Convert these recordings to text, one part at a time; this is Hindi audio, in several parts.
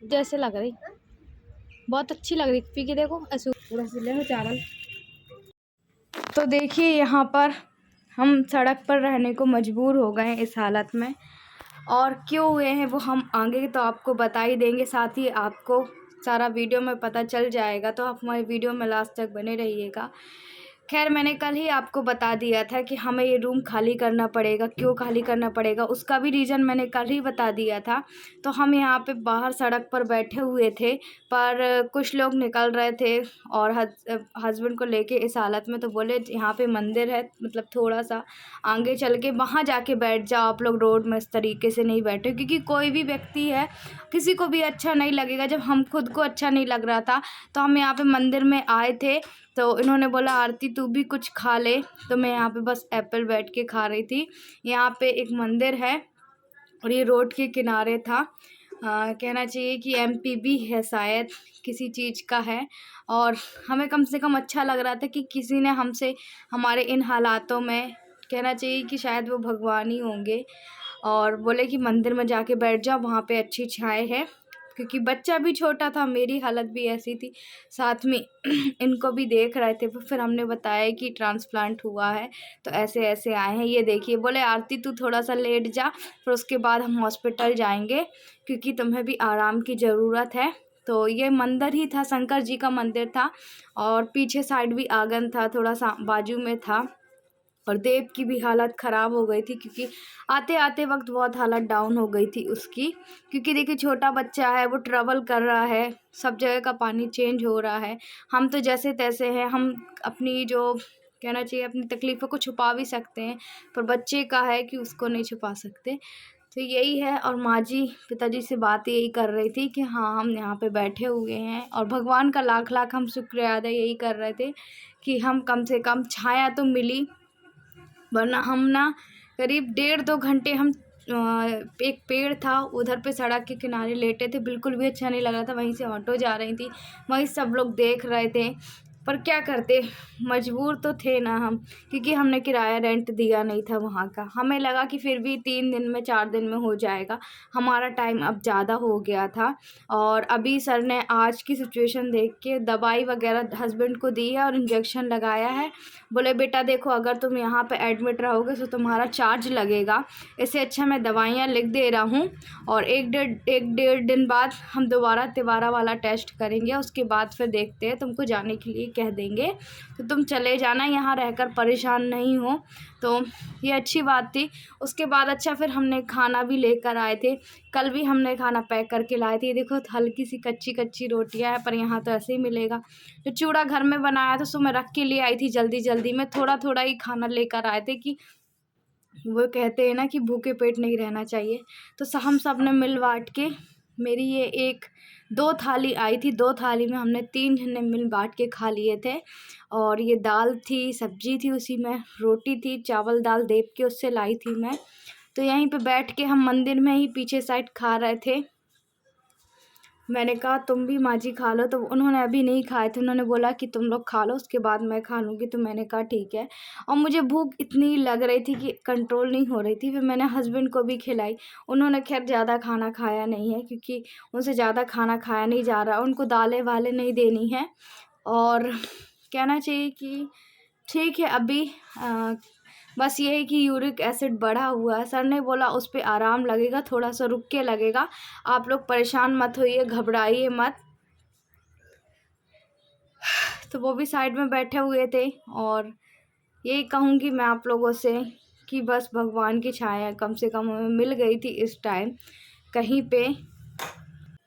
जैसे लग रही, बहुत अच्छी लग रही, पी के देखो ऐसे पूरा से ले चावल। तो देखिए यहाँ पर हम सड़क पर रहने को मजबूर हो गए हैं इस हालत में, और क्यों हुए हैं वो हम आगे तो आपको बता ही देंगे, साथ ही आपको सारा वीडियो में पता चल जाएगा, तो आप हमारे वीडियो में लास्ट तक बने रहिएगा। खैर मैंने कल ही आपको बता दिया था कि हमें ये रूम खाली करना पड़ेगा, क्यों खाली करना पड़ेगा उसका भी रीज़न मैंने कल ही बता दिया था। तो हम यहाँ पे बाहर सड़क पर बैठे हुए थे, पर कुछ लोग निकल रहे थे और हस्बैंड को लेके इस हालत में, तो बोले यहाँ पे मंदिर है, मतलब थोड़ा सा आगे चल के वहाँ जाके बैठ जाओ आप लोग, रोड में इस तरीके से नहीं बैठे, क्योंकि कोई भी व्यक्ति है, किसी को भी अच्छा नहीं लगेगा। जब हम खुद को अच्छा नहीं लग रहा था तो हम यहाँ पे मंदिर में आए थे, तो इन्होंने बोला आरती तू भी कुछ खा ले, तो मैं यहाँ पे बस एप्पल बैठ के खा रही थी। यहाँ पे एक मंदिर है और ये रोड के किनारे था, कहना चाहिए कि एमपीबी है शायद, किसी चीज़ का है, और हमें कम से कम अच्छा लग रहा था कि किसी ने हमसे हमारे इन हालातों में, कहना चाहिए कि शायद वो भगवान ही होंगे, और बोले कि मंदिर में जाके बैठ जाओ, वहाँ पे अच्छी छाए है, क्योंकि बच्चा भी छोटा था, मेरी हालत भी ऐसी थी, साथ में इनको भी देख रहे थे। फिर हमने बताया कि ट्रांसप्लांट हुआ है, तो ऐसे ऐसे आए हैं, ये देखिए। बोले आरती तू थोड़ा सा लेट जा, फिर उसके बाद हम हॉस्पिटल जाएंगे, क्योंकि तुम्हें भी आराम की ज़रूरत है। तो ये मंदिर ही था, शंकर जी का मंदिर था, और पीछे साइड भी आंगन था, थोड़ा सा बाजू में था, और देव की भी हालत ख़राब हो गई थी, क्योंकि आते आते वक्त बहुत हालत डाउन हो गई थी उसकी, क्योंकि देखिए छोटा बच्चा है, वो ट्रैवल कर रहा है, सब जगह का पानी चेंज हो रहा है। हम तो जैसे तैसे हैं, हम अपनी जो, कहना चाहिए, अपनी तकलीफ़ों को छुपा भी सकते हैं, पर बच्चे का है कि उसको नहीं छुपा सकते। तो यही है, और माँ जी पिताजी से बात यही कर रही थी कि हाँ हम यहाँ पे बैठे हुए हैं, और भगवान का लाख लाख हम शुक्रिया अदा यही कर रहे थे कि हम कम से कम छाया तो मिली, वरना हम ना करीब 1.5-2 घंटे हम एक पेड़ था उधर पे सड़क के किनारे लेटे थे, बिल्कुल भी अच्छा नहीं लग रहा था। वहीं से ऑटो जा रही थी, वहीं सब लोग देख रहे थे, पर क्या करते, मजबूर तो थे ना हम, क्योंकि हमने किराया रेंट दिया नहीं था वहाँ का। हमें लगा कि फिर भी 3 दिन में 4 दिन में हो जाएगा, हमारा टाइम अब ज़्यादा हो गया था। और अभी सर ने आज की सिचुएशन देख के दवाई वगैरह हस्बैंड को दी है और इंजेक्शन लगाया है। बोले बेटा देखो, अगर तुम यहाँ पे एडमिट रहोगे तो तुम्हारा चार्ज लगेगा, इससे अच्छा मैं दवाइयाँ लिख दे रहा हूँ, और एक डेढ़ दिन बाद हम दोबारा तिबारा वाला टेस्ट करेंगे, उसके बाद फिर देखते हैं, तुमको जाने के लिए कह देंगे, तो तुम चले जाना, यहाँ रहकर परेशान नहीं हो। तो ये अच्छी बात थी। उसके बाद अच्छा, फिर हमने खाना भी लेकर आए थे, कल भी हमने खाना पैक करके लाए थे। देखो हल्की सी कच्ची कच्ची रोटियां हैं, पर यहाँ तो ऐसे ही मिलेगा। जो चूड़ा घर में बनाया था सो मैं रख के लिए आई थी जल्दी जल्दी में, थोड़ा थोड़ा ही खाना लेकर आए थे, कि वो कहते हैं ना कि भूखे पेट नहीं रहना चाहिए। तो हम सब ने मिल बाँट के, मेरी ये 1-2 थाली आई थी, 2 थाली में हमने 3 जन ने मिल बाँट के खा लिए थे। और ये दाल थी, सब्जी थी, उसी में रोटी थी, चावल दाल देव के उससे लाई थी मैं। तो यहीं पे बैठ के हम मंदिर में ही पीछे साइड खा रहे थे। मैंने कहा तुम भी माँ जी खा लो, तो उन्होंने अभी नहीं खाए थे, उन्होंने बोला कि तुम लोग खा लो, उसके बाद मैं खा लूँगी। तो मैंने कहा ठीक है, और मुझे भूख इतनी लग रही थी कि कंट्रोल नहीं हो रही थी। फिर मैंने हस्बैंड को भी खिलाई, उन्होंने खैर ज़्यादा खाना खाया नहीं है, क्योंकि उनसे ज़्यादा खाना खाया नहीं जा रहा, उनको दालें वालें नहीं देनी है। और कहना चाहिए कि ठीक है, अभी बस ये है कि यूरिक एसिड बढ़ा हुआ है, सर ने बोला उस पे आराम लगेगा, थोड़ा सा रुक के लगेगा, आप लोग परेशान मत होइए, घबराइए मत। तो वो भी साइड में बैठे हुए थे, और यही कहूँगी मैं आप लोगों से कि बस भगवान की छाया कम से कम हमें मिल गई थी इस टाइम कहीं पे,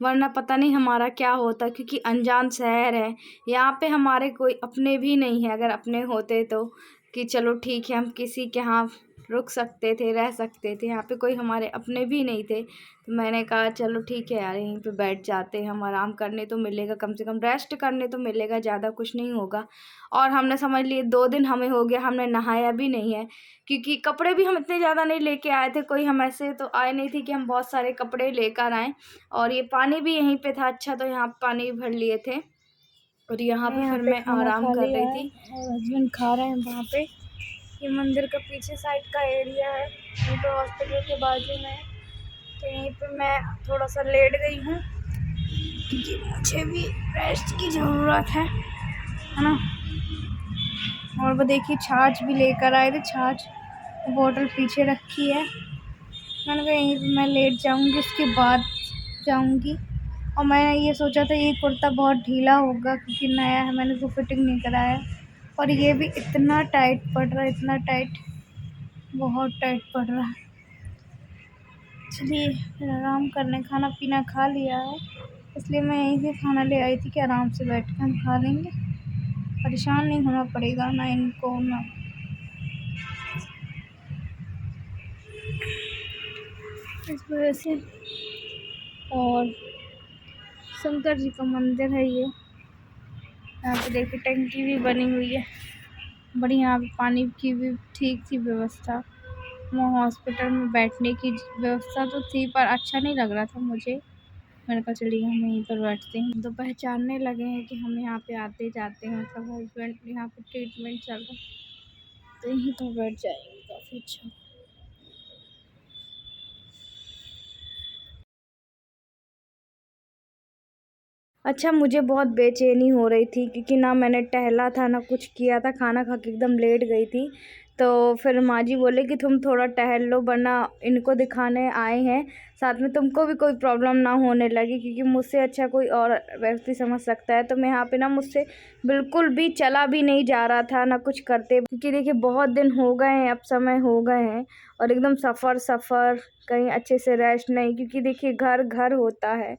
वरना पता नहीं हमारा क्या होता, क्योंकि अनजान शहर है, यहाँ पे हमारे कोई अपने भी नहीं है। अगर अपने होते तो कि चलो ठीक है हम किसी के यहाँ रुक सकते थे, रह सकते थे, यहाँ पे कोई हमारे अपने भी नहीं थे। तो मैंने कहा चलो ठीक है यार, यहीं पे बैठ जाते हैं, हम आराम करने तो मिलेगा, कम से कम रेस्ट करने तो मिलेगा, ज़्यादा कुछ नहीं होगा। और हमने समझ लिए 2 दिन हमें हो गया, हमने नहाया भी नहीं है, क्योंकि कपड़े भी हम इतने ज़्यादा नहीं लेके आए थे, कोई हम ऐसे तो आए नहीं थे कि हम बहुत सारे कपड़े लेकर आएँ। और ये पानी भी यहीं पे था अच्छा, तो यहाँ पानी भी भर लिए थे, और यहाँ पे फिर मैं आराम कर रही थी, और हस्बैंड खा रहे हैं वहाँ पे। ये मंदिर का पीछे साइड का एरिया है, यहीं पर हॉस्पिटल के बाजू में। तो यहीं पे मैं थोड़ा सा लेट गई हूँ क्योंकि मुझे भी रेस्ट की ज़रूरत है ना। और वो देखिए छाछ भी लेकर आए थे, छाछ बोतल पीछे रखी है। मैंने कहा यहीं पे मैं लेट जाऊंगी, उसके बाद जाऊंगी। और मैंने ये सोचा था ये कुर्ता बहुत ढीला होगा क्योंकि नया है, मैंने इसको फिटिंग नहीं कराया। और ये भी इतना टाइट पड़ रहा है, इतना टाइट, बहुत टाइट पड़ रहा है। चलिए फिर आराम करने, खाना पीना खा लिया है, इसलिए मैं यहीं से खाना ले आई थी कि आराम से बैठ कर हम खा लेंगे, परेशान नहीं होना पड़ेगा ना इनको ना। इस वजह से। और शंकर जी का मंदिर है ये। यहाँ पे देखिए टंकी भी बनी हुई है बड़ी, यहाँ पे पानी की भी ठीक थी व्यवस्था। वहाँ हॉस्पिटल में बैठने की व्यवस्था तो थी पर अच्छा नहीं लग रहा था मुझे। मैंने कहा चलिए हम यहीं पर बैठते हैं। तो पहचानने लगे हैं कि हम यहाँ पे आते जाते हैं, मतलब हस्बैंड यहाँ पे ट्रीटमेंट चल रहा है तो यहीं पर बैठ जाएंगे, काफ़ी अच्छा। अच्छा, मुझे बहुत बेचैनी हो रही थी क्योंकि ना मैंने टहला था ना कुछ किया था, खाना खा के एकदम लेट गई थी। तो फिर माँ जी बोले कि तुम थोड़ा टहल लो, वरना इनको दिखाने आए हैं, साथ में तुमको भी कोई प्रॉब्लम ना होने लगी, क्योंकि मुझसे अच्छा कोई और व्यक्ति समझ सकता है। तो मैं यहाँ पे ना, मुझसे बिल्कुल भी चला भी नहीं जा रहा था ना कुछ करते, क्योंकि देखिए बहुत दिन हो गए हैं, अब समय हो गए हैं और एकदम सफ़र कहीं अच्छे से रेस्ट नहीं, क्योंकि देखिए घर घर होता है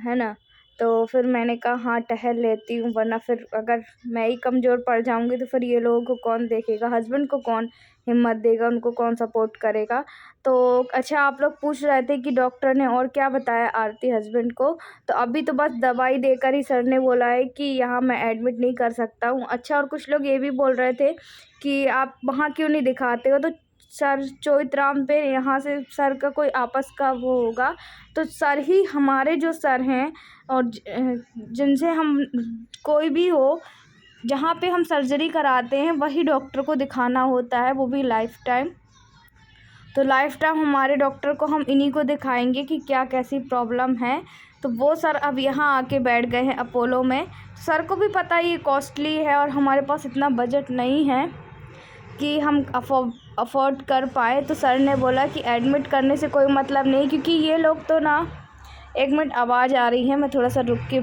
ना। तो फिर मैंने कहा हाँ टहल लेती हूँ, वरना फिर अगर मैं ही कमज़ोर पड़ जाऊँगी तो फिर ये लोगों को कौन देखेगा, हस्बैंड को कौन हिम्मत देगा, उनको कौन सपोर्ट करेगा। तो अच्छा, आप लोग पूछ रहे थे कि डॉक्टर ने और क्या बताया आरती हस्बैंड को। तो अभी तो बस दवाई देकर ही सर ने बोला है कि यहाँ मैं एडमिट नहीं कर सकता हूँ। अच्छा, और कुछ लोग ये भी बोल रहे थे कि आप वहाँ क्यों नहीं दिखाते हो, तो सर चोइथराम पे यहाँ से सर का कोई आपस का वो होगा, तो सर ही हमारे जो सर हैं और जिनसे हम कोई भी हो, जहाँ पे हम सर्जरी कराते हैं वही डॉक्टर को दिखाना होता है, वो भी लाइफ टाइम। तो लाइफ टाइम हमारे डॉक्टर को हम इन्हीं को दिखाएंगे कि क्या कैसी प्रॉब्लम है। तो वो सर अब यहाँ आके बैठ गए हैं अपोलो में। सर को भी पता ये कॉस्टली है और हमारे पास इतना बजट नहीं है कि हम अफोर्ड कर पाए। तो सर ने बोला कि एडमिट करने से कोई मतलब नहीं, क्योंकि ये लोग तो ना, एक मिनट आवाज़ आ रही है, मैं थोड़ा सा रुक के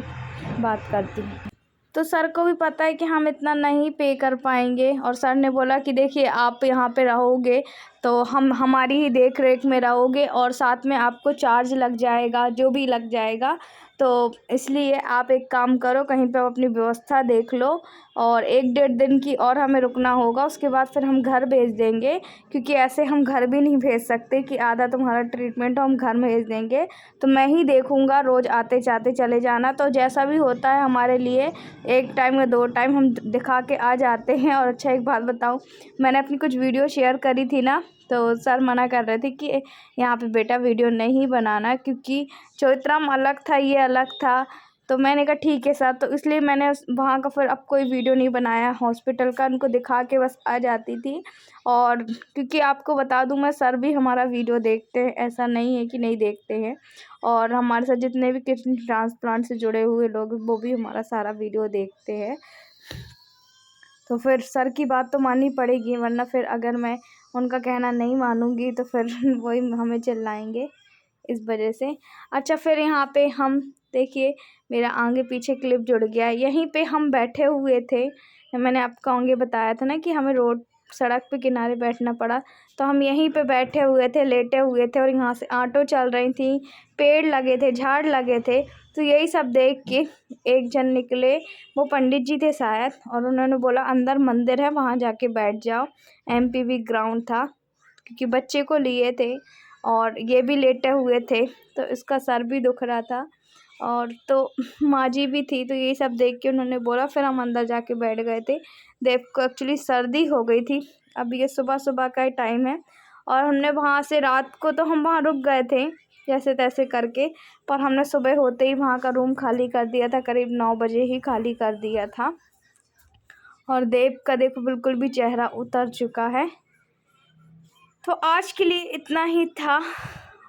बात करती हूँ। तो सर को भी पता है कि हम इतना नहीं पे कर पाएंगे, और सर ने बोला कि देखिए आप यहाँ पे रहोगे तो हम हमारी ही देख रेख में रहोगे, और साथ में आपको चार्ज लग जाएगा, जो भी लग जाएगा। तो इसलिए आप एक काम करो, कहीं पे अपनी व्यवस्था देख लो, और 1-1.5 दिन की और हमें रुकना होगा, उसके बाद फिर हम घर भेज देंगे, क्योंकि ऐसे हम घर भी नहीं भेज सकते कि आधा तुम्हारा ट्रीटमेंट हम घर भेज देंगे। तो मैं ही देखूँगा, रोज़ आते जाते चले जाना, तो जैसा भी होता है हमारे लिए, 1 टाइम या 2 टाइम हम दिखा के आ जाते हैं। और अच्छा, एक बात बताऊँ, मैंने अपनी कुछ वीडियो शेयर करी थी ना, तो सर मना कर रहे थे कि यहाँ पे बेटा वीडियो नहीं बनाना, क्योंकि चौइथराम अलग था, ये अलग था। तो मैंने कहा ठीक है सर, तो इसलिए मैंने वहाँ का फिर अब कोई वीडियो नहीं बनाया हॉस्पिटल का, उनको दिखा के बस आ जाती थी। और क्योंकि आपको बता दूं मैं, सर भी हमारा वीडियो देखते हैं, ऐसा नहीं है कि नहीं देखते हैं। और हमारे साथ जितने भी किडनी ट्रांसप्लांट से जुड़े हुए लोग, वो भी हमारा सारा वीडियो देखते हैं। तो फिर सर की बात तो माननी पड़ेगी, वरना फिर अगर मैं उनका कहना नहीं मानूंगी तो फिर वही हमें चिल्लाएंगे, इस वजह से। अच्छा, फिर यहाँ पे हम देखिए, मेरा आगे पीछे क्लिप जुड़ गया है, यहीं पे हम बैठे हुए थे। मैंने आपको आगे बताया था ना कि हमें रोड सड़क पे किनारे बैठना पड़ा, तो हम यहीं पे बैठे हुए थे, लेटे हुए थे, और यहाँ से ऑटो चल रही थी, पेड़ लगे थे, झाड़ लगे थे। तो यही सब देख के एक जन निकले, वो पंडित जी थे शायद, और उन्होंने बोला अंदर मंदिर है, वहाँ जाके बैठ जाओ। एमपीवी ग्राउंड था, क्योंकि बच्चे को लिए थे और ये भी लेटे हुए थे, तो इसका सर भी दुख रहा था, और तो माँ जी भी थी। तो ये सब देख के उन्होंने बोला, फिर हम अंदर जाके बैठ गए थे। देव को एक्चुअली सर्दी हो गई थी, अब ये सुबह सुबह का ही टाइम है, और हमने वहाँ से रात को तो हम वहाँ रुक गए थे जैसे तैसे करके, पर हमने सुबह होते ही वहाँ का रूम खाली कर दिया था, करीब 9 बजे ही खाली कर दिया था। और देव का देखो बिल्कुल भी चेहरा उतर चुका है। तो आज के लिए इतना ही था,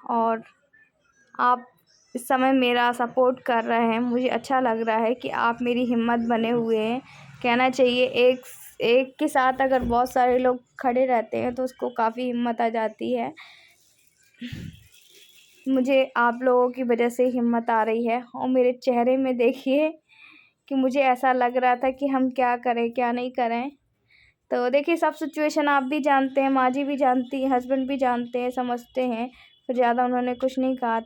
और आप इस समय मेरा सपोर्ट कर रहे हैं, मुझे अच्छा लग रहा है कि आप मेरी हिम्मत बने हुए हैं। कहना चाहिए एक के साथ अगर बहुत सारे लोग खड़े रहते हैं तो उसको काफ़ी हिम्मत आ जाती है। मुझे आप लोगों की वजह से हिम्मत आ रही है, और मेरे चेहरे में देखिए कि मुझे ऐसा लग रहा था कि हम क्या करें क्या नहीं करें। तो देखिए सब सिचुएशन आप भी जानते हैं, माँ जी भी जानती हैं, हस्बैंड भी जानते हैं, समझते हैं, फिर ज़्यादा उन्होंने कुछ नहीं कहा।